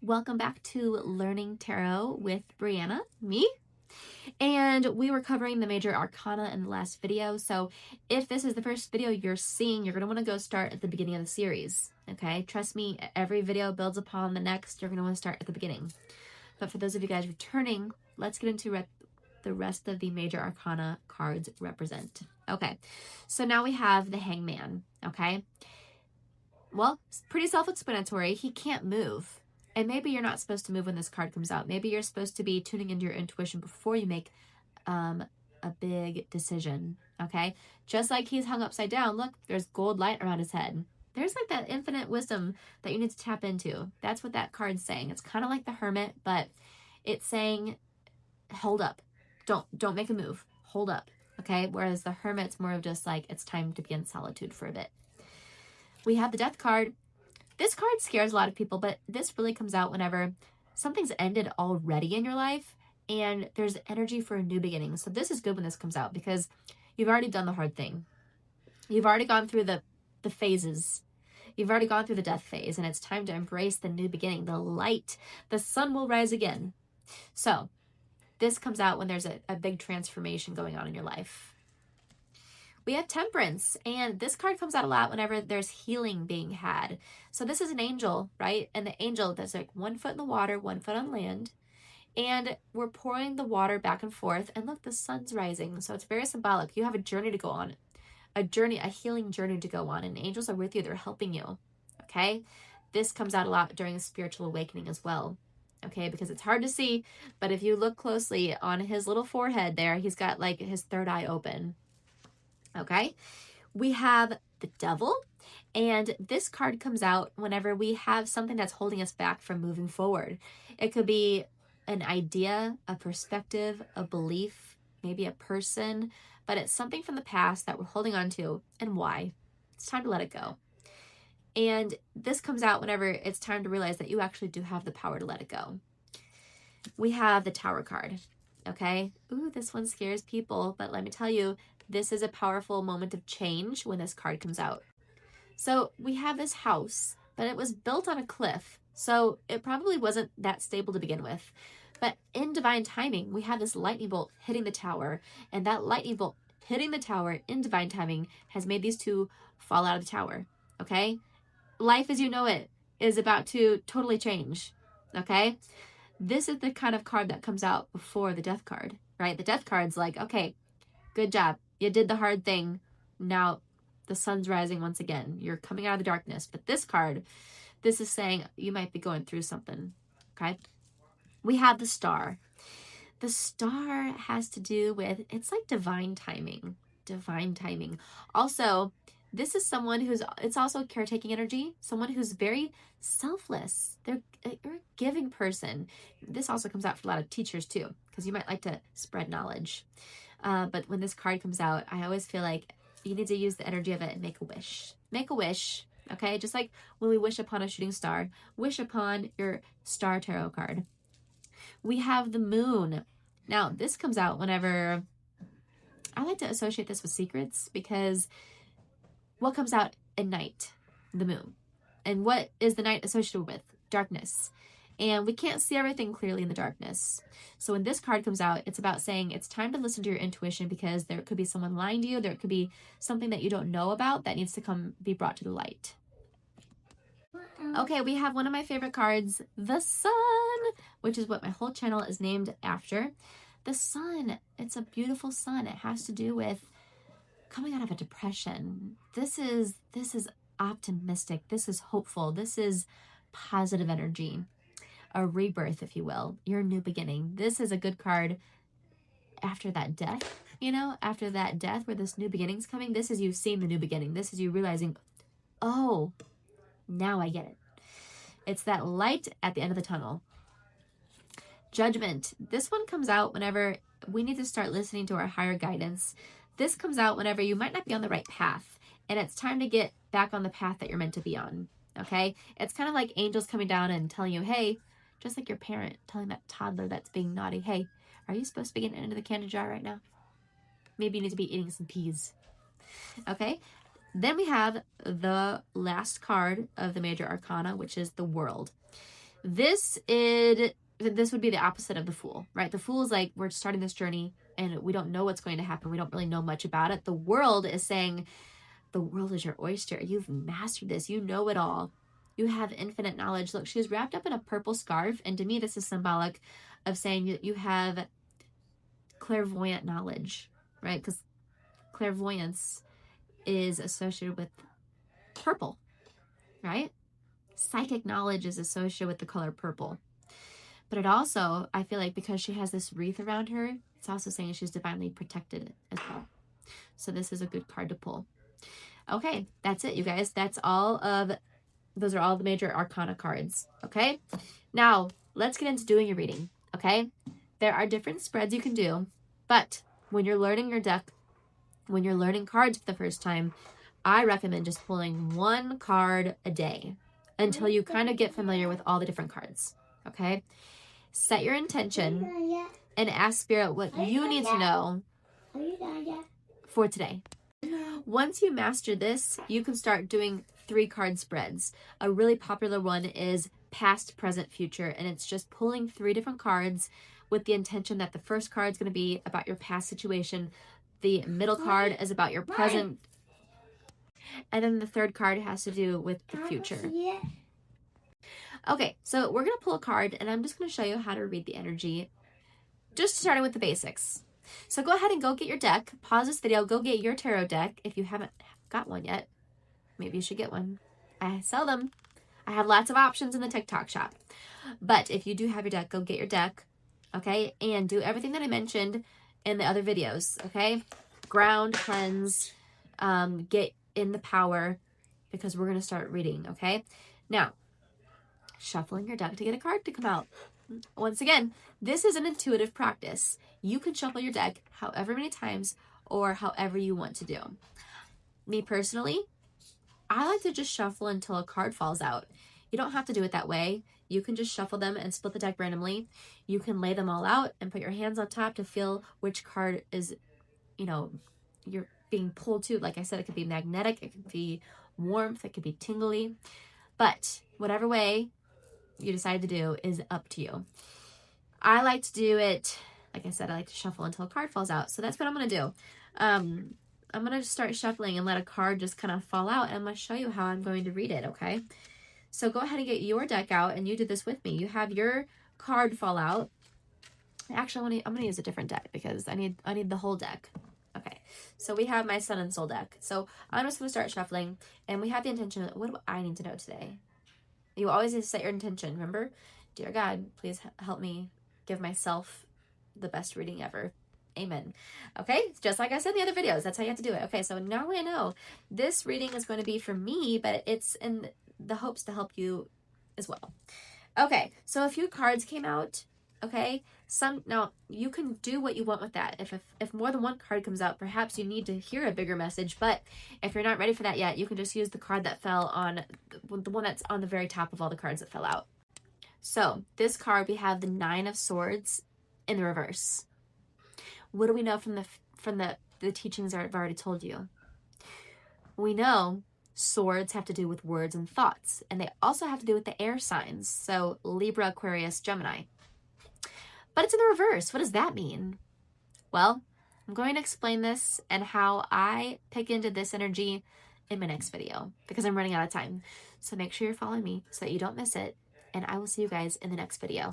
welcome back to Learning Tarot with Brianna, me. And we were covering the major arcana in the last video. So if this is the first video you're seeing, you're going to want to go start at the beginning of the series. Okay, trust me, every video builds upon the next. You're going to want to start at the beginning. But for those of you guys returning, let's get into the rest of the major arcana cards represent. Okay, so now we have the hangman. Okay, well, it's pretty self-explanatory. He can't move. And maybe you're not supposed to move when this card comes out. Maybe you're supposed to be tuning into your intuition before you make a big decision, okay? Just like he's hung upside down, look, there's gold light around his head. There's like that infinite wisdom that you need to tap into. That's what that card's saying. It's kind of like the Hermit, but it's saying, hold up. Don't make a move. Hold up, okay? Whereas the Hermit's more of just like, it's time to be in solitude for a bit. We have the Death card. This card scares a lot of people, but this really comes out whenever something's ended already in your life and there's energy for a new beginning. So this is good when this comes out because you've already done the hard thing. You've already gone through the phases. You've already gone through the death phase, and it's time to embrace the new beginning, the light. The sun will rise again. So this comes out when there's a big transformation going on in your life. We have temperance, and this card comes out a lot whenever there's healing being had. So this is an angel, right? And the angel, that's like 1 foot in the water, 1 foot on land. And we're pouring the water back and forth. And look, the sun's rising. So it's very symbolic. You have a journey to go on, a healing journey to go on. And angels are with you. They're helping you. Okay. This comes out a lot during a spiritual awakening as well. Okay. Because it's hard to see. But if you look closely on his little forehead there, he's got like his third eye open. Okay, we have the Devil, and this card comes out whenever we have something that's holding us back from moving forward. It could be an idea, a perspective, a belief, maybe a person, but it's something from the past that we're holding on to, and why. It's time to let it go. And this comes out whenever it's time to realize that you actually do have the power to let it go. We have the Tower card. Okay, ooh, this one scares people, but let me tell you, this is a powerful moment of change when this card comes out. So we have this house, but it was built on a cliff, so it probably wasn't that stable to begin with. But in divine timing, we have this lightning bolt hitting the tower, and that lightning bolt hitting the tower in divine timing has made these two fall out of the tower, okay? Life as you know it is about to totally change, okay? This is the kind of card that comes out before the Death card, right? The Death card's like, okay, good job. You did the hard thing. Now the sun's rising once again. You're coming out of the darkness. But this card, this is saying you might be going through something, okay? We have the Star. The Star has to do with, it's like divine timing. Divine timing. Also, this is someone it's also caretaking energy, someone who's very selfless. They're a giving person. This also comes out for a lot of teachers too, because you might like to spread knowledge. But when this card comes out, I always feel like you need to use the energy of it and make a wish. Make a wish, okay? Just like when we wish upon a shooting star, wish upon your Star Tarot card. We have the Moon. Now, this comes out whenever, I like to associate this with secrets, because what comes out at night? The moon. And what is the night associated with? Darkness. And we can't see everything clearly in the darkness. So when this card comes out, it's about saying it's time to listen to your intuition, because there could be someone lying to you. There could be something that you don't know about that needs to be brought to the light. Okay, we have one of my favorite cards, the Sun, which is what my whole channel is named after. The Sun, it's a beautiful sun. It has to do with coming out of a depression. This is optimistic. This is hopeful. This is positive energy. A rebirth, if you will, your new beginning. This is a good card after that death, after that death where this new beginning's coming. This is you seeing the new beginning. This is you realizing, oh, now I get it. It's that light at the end of the tunnel. Judgment. This one comes out whenever we need to start listening to our higher guidance. This comes out whenever you might not be on the right path, and it's time to get back on the path that you're meant to be on, okay? It's kind of like angels coming down and telling you, hey, just like your parent telling that toddler that's being naughty, hey, are you supposed to be getting into the candy jar right now? Maybe you need to be eating some peas, okay? Then we have the last card of the major arcana, which is the World. This would be the opposite of the Fool, right? The Fool is like, we're starting this journey and we don't know what's going to happen. We don't really know much about it. The World is saying, the world is your oyster. You've mastered this. You know it all. You have infinite knowledge. Look, she's wrapped up in a purple scarf. And to me, this is symbolic of saying that you have clairvoyant knowledge, right? Because clairvoyance is associated with purple, right? Psychic knowledge is associated with the color purple. But it also, I feel like because she has this wreath around her, it's also saying she's divinely protected as well. So this is a good card to pull. Okay, that's it, you guys. Those are all the major arcana cards, okay? Now, let's get into doing your reading, okay? There are different spreads you can do, but when you're learning your deck, when you're learning cards for the first time, I recommend just pulling one card a day until you kind of get familiar with all the different cards, okay? Set your intention and ask Spirit what you need to know for today. Once you master this, you can start doing 3-card spreads. A really popular one is past, present, future, and it's just pulling 3 different cards with the intention that the first card is going to be about your past situation, the middle card is about your present, and then the third card has to do with the future. Okay, so we're going to pull a card, and I'm just going to show you how to read the energy, just starting with the basics. So go ahead and go get your deck. Pause this video, go get your tarot deck if you haven't got one yet. Maybe you should get one. I sell them. I have lots of options in the TikTok shop. But if you do have your deck, go get your deck, okay? And do everything that I mentioned in the other videos, okay? Ground, cleanse, get in the power, because we're going to start reading, okay? Now, shuffling your deck to get a card to come out. Once again, this is an intuitive practice. You can shuffle your deck however many times or however you want to do. Me personally, I like to just shuffle until a card falls out. You don't have to do it that way. You can just shuffle them and split the deck randomly. You can lay them all out and put your hands on top to feel which card is, you're being pulled to. Like I said, it could be magnetic, it could be warmth, it could be tingly. But whatever way you decide to do is up to you. I like to do it, like I said, I like to shuffle until a card falls out. So that's what I'm going to do. I'm going to start shuffling and let a card just kind of fall out, and I'm going to show you how I'm going to read it, okay? So go ahead and get your deck out, and you did this with me. You have your card fall out. Actually, I'm going to use a different deck because I need the whole deck. Okay, so we have my Sun and Soul deck. So I'm just going to start shuffling, and we have the intention of, what do I need to know today? You always need to set your intention, remember? Dear God, please help me give myself the best reading ever. Amen. Okay, just like I said in the other videos, that's how you have to do it. Okay, so now I know this reading is going to be for me, but it's in the hopes to help you as well. Okay, so a few cards came out. Okay, now you can do what you want with that. If more than one card comes out, perhaps you need to hear a bigger message, but if you're not ready for that yet, you can just use the card that fell on, the one that's on the very top of all the cards that fell out. So this card, we have the 9 of Swords in the reverse. What do we know from the teachings I've already told you? We know swords have to do with words and thoughts, and they also have to do with the air signs. So Libra, Aquarius, Gemini. But it's in the reverse. What does that mean? Well, I'm going to explain this and how I pick into this energy in my next video because I'm running out of time. So make sure you're following me so that you don't miss it, and I will see you guys in the next video.